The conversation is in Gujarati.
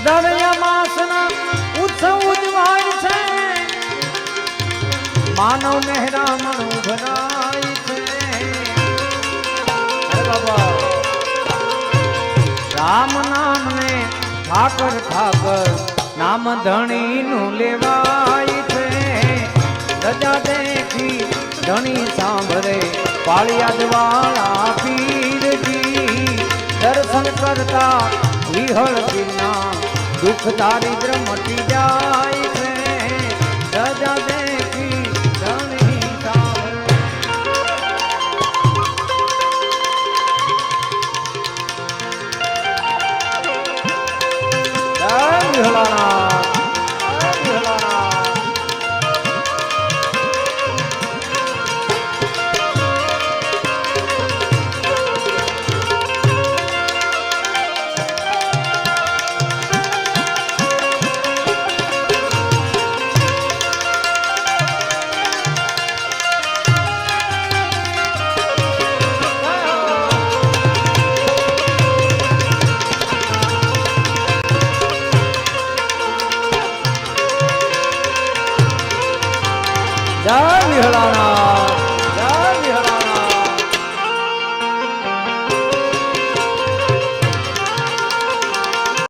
દરિયા માસના ઉત્સવ ઉજવાય છે, માનવ મહેરામણ ભરાય છે. રામ નામ ને ઠાકર ઠાકર નામ ધણી નું લેવાય છે. રજા દેખી ધણી સાંભળે પાળિયાદ વાળા પીરજી. દર્શન કરતા વિહળ પીરના દુઃખ દારિદ્ર મટી જાય છે. રજા દેખી ધણી સાંભળે. જય વિહળાનાથ, જય વિહળાનાથ. જય વિહળાનાથ.